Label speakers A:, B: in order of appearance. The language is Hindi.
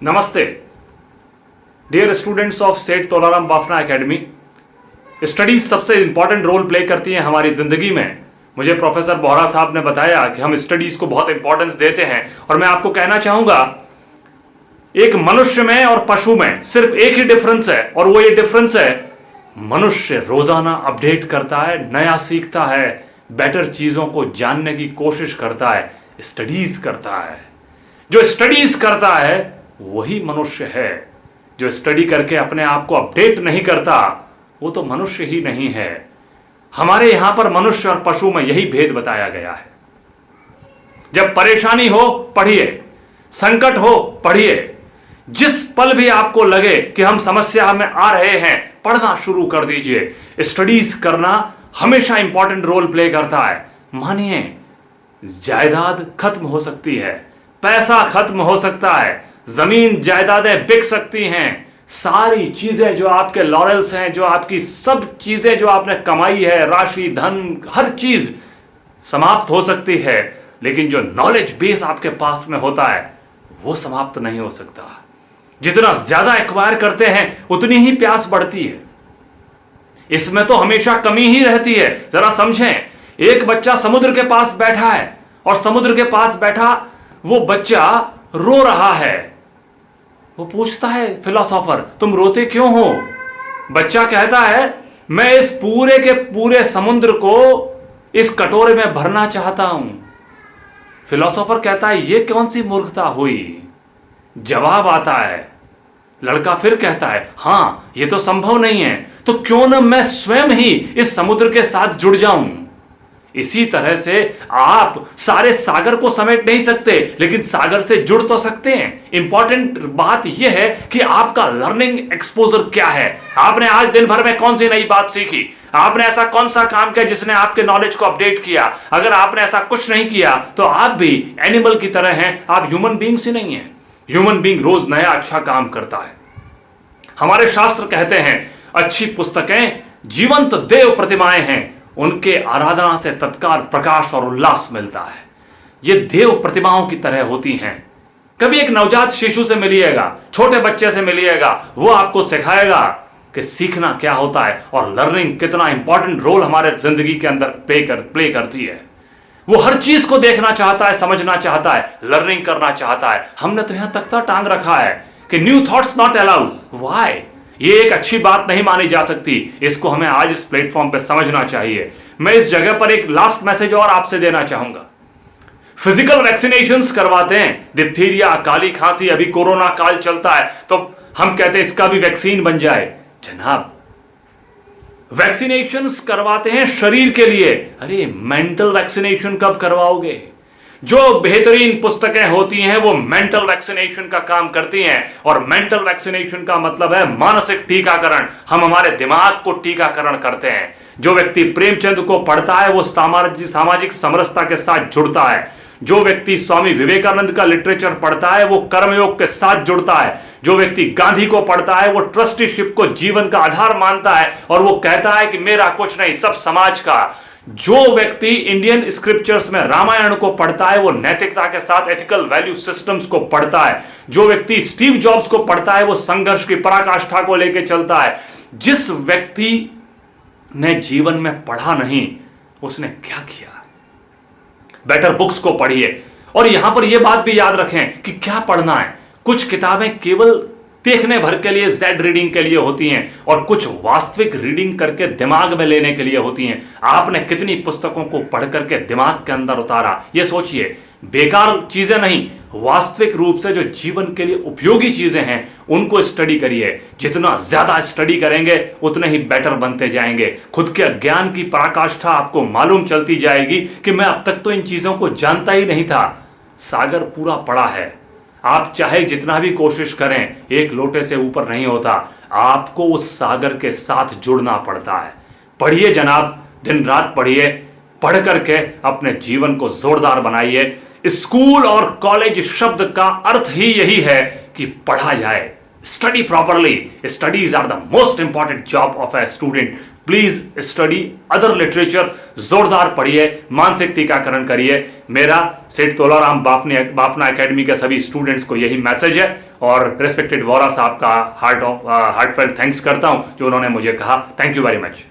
A: नमस्ते डियर स्टूडेंट्स ऑफ सेठ तोलाराम बाफना एकेडमी। स्टडीज सबसे इंपॉर्टेंट रोल प्ले करती हैं हमारी जिंदगी में। मुझे प्रोफेसर बोहरा साहब ने बताया कि हम स्टडीज को बहुत इंपॉर्टेंस देते हैं और मैं आपको कहना चाहूंगा एक मनुष्य में और पशु में सिर्फ एक ही डिफरेंस है और वो ये डिफरेंस है मनुष्य रोजाना अपडेट करता है, नया सीखता है, बेटर चीजों को जानने की कोशिश करता है, स्टडीज करता है। जो स्टडीज करता है वही मनुष्य है। जो स्टडी करके अपने आप को अपडेट नहीं करता वो तो मनुष्य ही नहीं है। हमारे यहां पर मनुष्य और पशु में यही भेद बताया गया है। जब परेशानी हो पढ़िए, संकट हो पढ़िए, जिस पल भी आपको लगे कि हम समस्या में आ रहे हैं पढ़ना शुरू कर दीजिए। स्टडीज करना हमेशा इंपॉर्टेंट रोल प्ले करता है। मानिए जायदाद खत्म हो सकती है, पैसा खत्म हो सकता है, जमीन जायदादें बिक सकती हैं, सारी चीजें जो आपके लॉरेल्स हैं, जो आपकी सब चीजें जो आपने कमाई है, राशि धन हर चीज समाप्त हो सकती है, लेकिन जो नॉलेज बेस आपके पास में होता है वो समाप्त नहीं हो सकता। जितना ज्यादा एक्वायर करते हैं उतनी ही प्यास बढ़ती है। इसमें तो हमेशा कमी ही रहती है। जरा समझें, एक बच्चा समुद्र के पास बैठा है और समुद्र के पास बैठा वो बच्चा रो रहा है। वो पूछता है फिलोसोफर, तुम रोते क्यों हो? बच्चा कहता है मैं इस पूरे के पूरे समुद्र को इस कटोरे में भरना चाहता हूं। फिलोसोफर कहता है ये कौन सी मूर्खता हुई? जवाब आता है, लड़का फिर कहता है हां ये तो संभव नहीं है, तो क्यों न मैं स्वयं ही इस समुद्र के साथ जुड़ जाऊं। इसी तरह से आप सारे सागर को समेट नहीं सकते लेकिन सागर से जुड़ तो सकते हैं। इंपॉर्टेंट बात यह है कि आपका लर्निंग एक्सपोजर क्या है। आपने आज दिन भर में कौन सी नई बात सीखी? आपने ऐसा कौन सा काम किया जिसने आपके नॉलेज को अपडेट किया? अगर आपने ऐसा कुछ नहीं किया तो आप भी एनिमल की तरह हैं, आप ह्यूमन बींग्स ही नहीं है। ह्यूमन बींग रोज नया अच्छा काम करता है। हमारे शास्त्र कहते हैं अच्छी पुस्तकें जीवंत देव प्रतिमाएं हैं, उनके आराधना से तत्काल प्रकाश और उल्लास मिलता है। ये देव प्रतिमाओं की तरह होती हैं। कभी एक नवजात शिशु से मिलिएगा, छोटे बच्चे से मिलिएगा, वो आपको सिखाएगा कि सीखना क्या होता है और लर्निंग कितना इंपॉर्टेंट रोल हमारे जिंदगी के अंदर प्ले करती है। वो हर चीज को देखना चाहता है, समझना चाहता है, लर्निंग करना चाहता है। हमने तो यहां तख्ता टांग रखा है कि new thoughts not allowed. Why? ये एक अच्छी बात नहीं मानी जा सकती। इसको हमें आज इस प्लेटफॉर्म पे समझना चाहिए। मैं इस जगह पर एक लास्ट मैसेज और आपसे देना चाहूंगा। फिजिकल वैक्सीनेशंस करवाते हैं, डिप्थीरिया, काली खांसी, अभी कोरोना काल चलता है तो हम कहते हैं इसका भी वैक्सीन बन जाए। जनाब, वैक्सीनेशंस करवाते हैं शरीर के लिए, अरे मेंटल वैक्सीनेशन कब करवाओगे? जो बेहतरीन पुस्तकें होती हैं वो मेंटल वैक्सीनेशन का काम करती हैं और मेंटल वैक्सीनेशन का मतलब है मानसिक टीकाकरण। हम हमारे दिमाग को टीकाकरण करते हैं। जो व्यक्ति प्रेमचंद को पढ़ता है वो सामाजिक समरसता के साथ जुड़ता है। जो व्यक्ति स्वामी विवेकानंद का लिटरेचर पढ़ता है वो कर्मयोग के साथ जुड़ता है। जो व्यक्ति गांधी को पढ़ता है वो ट्रस्टीशिप को जीवन का आधार मानता है और वो कहता है कि मेरा कुछ नहीं, सब समाज का। जो व्यक्ति इंडियन स्क्रिप्चर्स में रामायण को पढ़ता है वो नैतिकता के साथ एथिकल वैल्यू सिस्टम्स को पढ़ता है। जो व्यक्ति स्टीव जॉब्स को पढ़ता है वो संघर्ष की पराकाष्ठा को लेकर चलता है। जिस व्यक्ति ने जीवन में पढ़ा नहीं उसने क्या किया? बेटर बुक्स को पढ़िए। और यहां पर यह बात भी याद रखें कि क्या पढ़ना है। कुछ किताबें केवल देखने भर के लिए, जेड रीडिंग के लिए होती हैं और कुछ वास्तविक रीडिंग करके दिमाग में लेने के लिए होती हैं। आपने कितनी पुस्तकों को पढ़ करके दिमाग के अंदर उतारा, यह सोचिए। बेकार चीजें नहीं, वास्तविक रूप से जो जीवन के लिए उपयोगी चीजें हैं उनको स्टडी करिए। जितना ज्यादा स्टडी करेंगे उतने ही बेटर बनते जाएंगे। खुद के ज्ञान की पराकाष्ठा आपको मालूम चलती जाएगी कि मैं अब तक तो इन चीजों को जानता ही नहीं था। सागर पूरा पड़ा है, आप चाहे जितना भी कोशिश करें एक लोटे से ऊपर नहीं होता। आपको उस सागर के साथ जुड़ना पड़ता है। पढ़िए जनाब, दिन रात पढ़िए। पढ़ करके अपने जीवन को जोरदार बनाइए। स्कूल और कॉलेज शब्द का अर्थ ही यही है कि पढ़ा जाए। Study properly. Studies are the most important job of a student. Please study other literature, जोरदार पढ़िए, मानसिक टीकाकरण करिए। मेरा सेठ तोलाराम बाफना एकेडमी के सभी स्टूडेंट्स को यही मैसेज है और रेस्पेक्टेड वोरा साहब का हार्टफेल्ट थैंक्स करता हूं जो उन्होंने मुझे कहा। Thank you very much.